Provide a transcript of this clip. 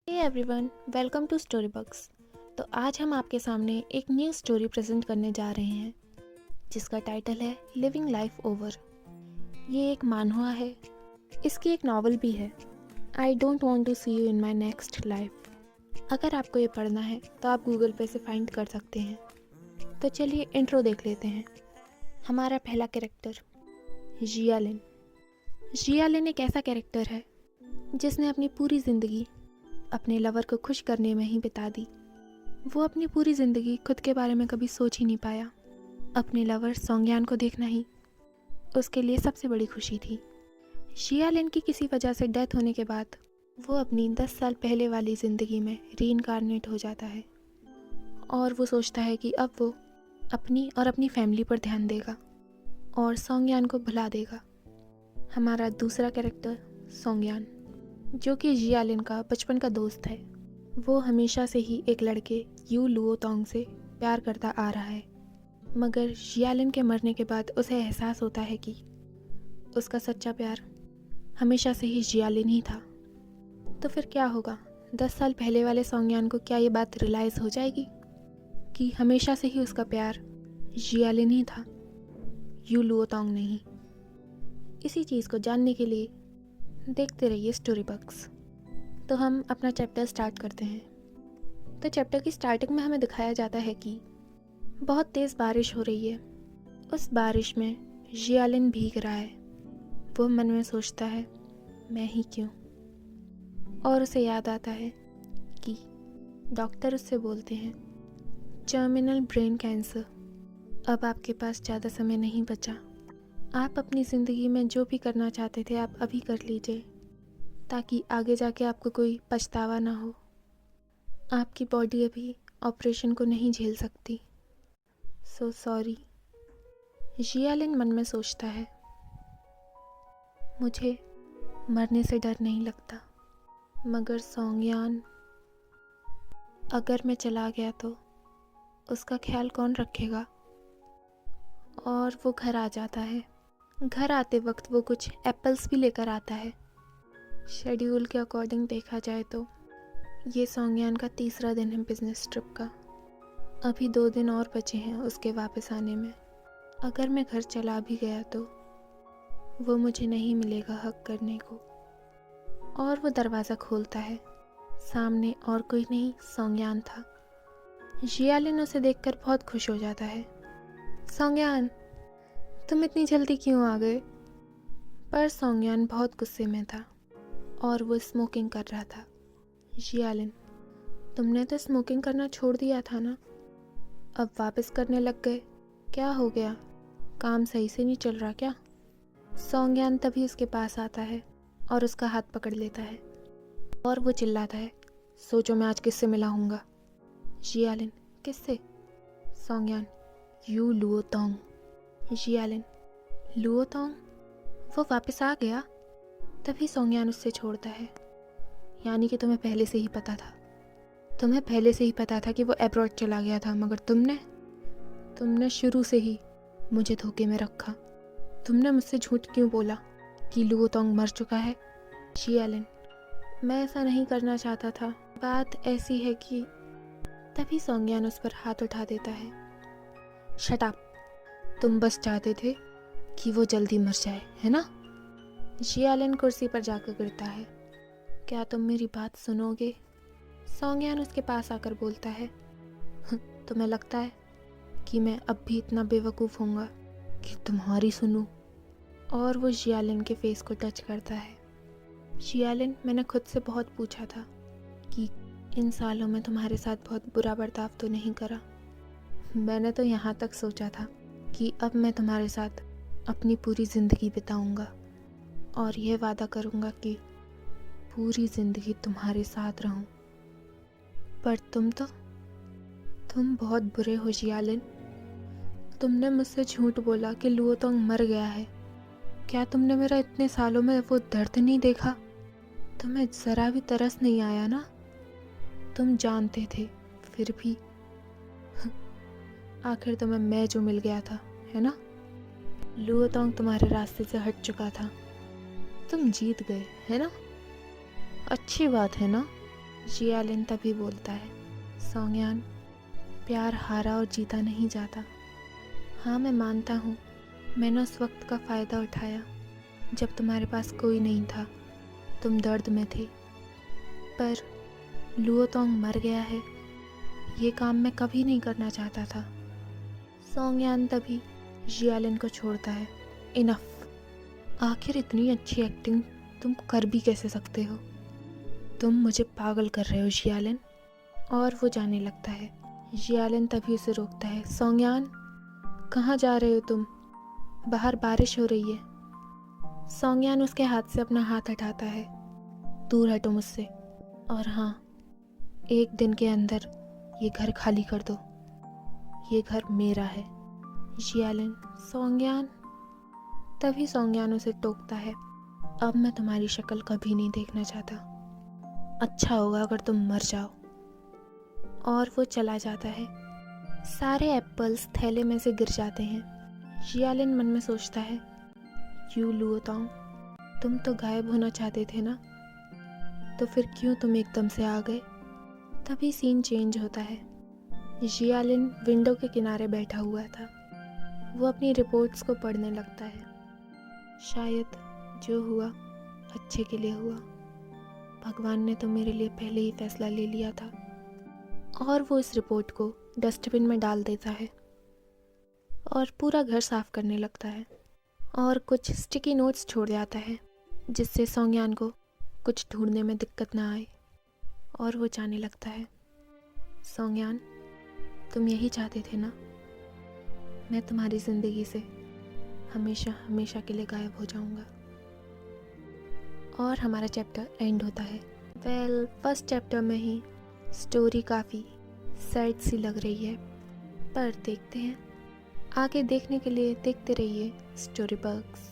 Hey everyone, welcome to Story Bucks. तो आज हम आपके सामने एक न्यू स्टोरी प्रेजेंट करने जा रहे हैं जिसका टाइटल है लिविंग लाइफ ओवर। ये एक मानहुआ है। इसकी एक नॉवल भी है, I don't want to see you in my next life. अगर आपको ये पढ़ना है तो आप गूगल पे से फाइंड कर सकते हैं। तो चलिए इंट्रो देख लेते हैं। हमारा पहला कैरेक्टर जियालिन। जियालिन एक ऐसा कैरेक्टर है जिसने अपनी पूरी ज़िंदगी अपने लवर को खुश करने में ही बिता दी। वो अपनी पूरी ज़िंदगी खुद के बारे में कभी सोच ही नहीं पाया। अपने लवर सोंगयान को देखना ही उसके लिए सबसे बड़ी खुशी थी। जियालिन की किसी वजह से डेथ होने के बाद वो अपनी 10 साल पहले वाली ज़िंदगी में रीइंकार्नेट हो जाता है और वो सोचता है कि अब वो अपनी और अपनी फैमिली पर ध्यान देगा और सोंगयान को भुला देगा। हमारा दूसरा कैरेक्टर सोंगयान, जो कि जियालिन का बचपन का दोस्त है। वो हमेशा से ही एक लड़के यू लुओतोंग से प्यार करता आ रहा है, मगर जियालिन के मरने के बाद उसे एहसास होता है कि उसका सच्चा प्यार हमेशा से ही जियालिन ही था। तो फिर क्या होगा? 10 साल पहले वाले सोंगयान को क्या ये बात रियलाइज़ हो जाएगी कि हमेशा से ही उसका प्यार जियालिन ही था, यू लुओतोंग नहीं? इसी चीज़ को जानने के लिए देखते रहिए स्टोरी बक्स। तो हम अपना चैप्टर स्टार्ट करते हैं। तो चैप्टर की स्टार्टिंग में हमें दिखाया जाता है कि बहुत तेज़ बारिश हो रही है। उस बारिश में जियालिन भीग रहा है। वो मन में सोचता है, मैं ही क्यों? और उसे याद आता है कि डॉक्टर उससे बोलते हैं, टर्मिनल ब्रेन कैंसर, अब आपके पास ज़्यादा समय नहीं बचा। आप अपनी ज़िंदगी में जो भी करना चाहते थे आप अभी कर लीजिए, ताकि आगे जाके आपको कोई पछतावा ना हो। आपकी बॉडी अभी ऑपरेशन को नहीं झेल सकती। So sorry. जियालिन मन में सोचता है, मुझे मरने से डर नहीं लगता, मगर सोंगयान, अगर मैं चला गया तो उसका ख्याल कौन रखेगा? और वो घर आ जाता है। घर आते वक्त वो कुछ एप्पल्स भी लेकर आता है। शेड्यूल के अकॉर्डिंग देखा जाए तो ये सोंगयान का तीसरा दिन है बिजनेस ट्रिप का। अभी 2 दिन और बचे हैं उसके वापस आने में। अगर मैं घर चला भी गया तो वो मुझे नहीं मिलेगा हक करने को। और वो दरवाज़ा खोलता है। सामने और कोई नहीं, सोंगयान था। जियालिन उसे देखकर बहुत खुश हो जाता है। सोंगयान, तुम इतनी जल्दी क्यों आ गए? पर सोंगयान बहुत गुस्से में था और वो स्मोकिंग कर रहा था। जियालिन, तुमने तो स्मोकिंग करना छोड़ दिया था ना, अब वापस करने लग गए, क्या हो गया? काम सही से नहीं चल रहा क्या? सोंगयान तभी उसके पास आता है और उसका हाथ पकड़ लेता है और वो चिल्लाता है, सोचो मैं आज किससे मिला हूँगा? जियालिन, किससे? सोंगयान, यू लुओतोंग। जियालिन, लुओतोंग? वो वापस आ गया? तभी सोंगयान उससे छोड़ता है। यानी कि तुम्हें पहले से ही पता था। तुम्हें पहले से ही पता था कि वो अब्रॉड चला गया था, मगर तुमने शुरू से ही मुझे धोखे में रखा। तुमने मुझसे झूठ क्यों बोला कि लुओतोंग मर चुका है? जियालिन, मैं ऐसा नहीं करना चाहता था, बात ऐसी है कि... तभी सोंगयान उस पर हाथ उठा देता है। शट अप, तुम बस चाहते थे कि वो जल्दी मर जाए, है ना? जियालिन कुर्सी पर जाकर गिरता है। क्या तुम मेरी बात सुनोगे? सोंगयान उसके पास आकर बोलता है, तुम्हें लगता है कि मैं अब भी इतना बेवकूफ़ होऊंगा कि तुम्हारी सुनूं? और वो जियालिन के फेस को टच करता है। जियालिन, मैंने खुद से बहुत पूछा था कि इन सालों में तुम्हारे साथ बहुत बुरा बर्ताव तो नहीं करा। मैंने तो यहाँ तक सोचा था कि अब मैं तुम्हारे साथ अपनी पूरी ज़िंदगी बिताऊंगा और यह वादा करूंगा कि पूरी ज़िंदगी तुम्हारे साथ रहूं। पर तुम बहुत बुरे हो जियालिन। तुमने मुझसे झूठ बोला कि लुओतोंग मर गया है। क्या तुमने मेरा इतने सालों में वो दर्द नहीं देखा? तुम्हें ज़रा भी तरस नहीं आया ना? तुम जानते थे फिर भी। आखिर तुम्हें मैं जो मिल गया था, है ना? लुओतोंग तुम्हारे रास्ते से हट चुका था। तुम जीत गए, है ना? अच्छी बात है ना? जियालिन तभी बोलता है, सोंगयान, प्यार हारा और जीता नहीं जाता। हाँ, मैं मानता हूँ, मैंने उस वक्त का फ़ायदा उठाया जब तुम्हारे पास कोई नहीं था, तुम दर्द में थे। पर लुओतोंग मर गया है, ये काम मैं कभी नहीं करना चाहता था। सोंगयान तभी जियालिन को छोड़ता है। इनफ, आखिर इतनी अच्छी एक्टिंग तुम कर भी कैसे सकते हो? तुम मुझे पागल कर रहे हो जियालिन। और वो जाने लगता है। जियालिन तभी उसे रोकता है। सोंगयान, कहाँ जा रहे हो तुम? बाहर बारिश हो रही है। सोंगयान उसके हाथ से अपना हाथ हटाता है। दूर हटो मुझसे, और हाँ, एक दिन के अंदर ये घर खाली कर दो। ये घर मेरा है। जियालिन, सोंगयान। तभी सोंगयान उसे टोकता है, अब मैं तुम्हारी शक्ल कभी नहीं देखना चाहता। अच्छा होगा अगर तुम मर जाओ। और वो चला जाता है। सारे एप्पल्स थैले में से गिर जाते हैं। जियालिन मन में सोचता है, यू लुओतोंग, तुम तो गायब होना चाहते थे ना, तो फिर क्यों तुम एकदम से आ गए? तभी सीन चेंज होता है। जियालिन विंडो के किनारे बैठा हुआ था। वो अपनी रिपोर्ट्स को पढ़ने लगता है। शायद जो हुआ अच्छे के लिए हुआ। भगवान ने तो मेरे लिए पहले ही फैसला ले लिया था। और वो इस रिपोर्ट को डस्टबिन में डाल देता है और पूरा घर साफ करने लगता है और कुछ स्टिकी नोट्स छोड़ जाता है जिससे सोंगयान को कुछ ढूंढने में दिक्कत ना आए। और वो जाने लगता है, सोंगयान, तुम यही चाहते थे ना? मैं तुम्हारी ज़िंदगी से हमेशा हमेशा के लिए गायब हो जाऊंगा। और हमारा चैप्टर एंड होता है। फर्स्ट चैप्टर में ही स्टोरी काफ़ी सैड सी लग रही है, पर देखते हैं। आगे देखने के लिए देखते रहिए स्टोरी बग्स।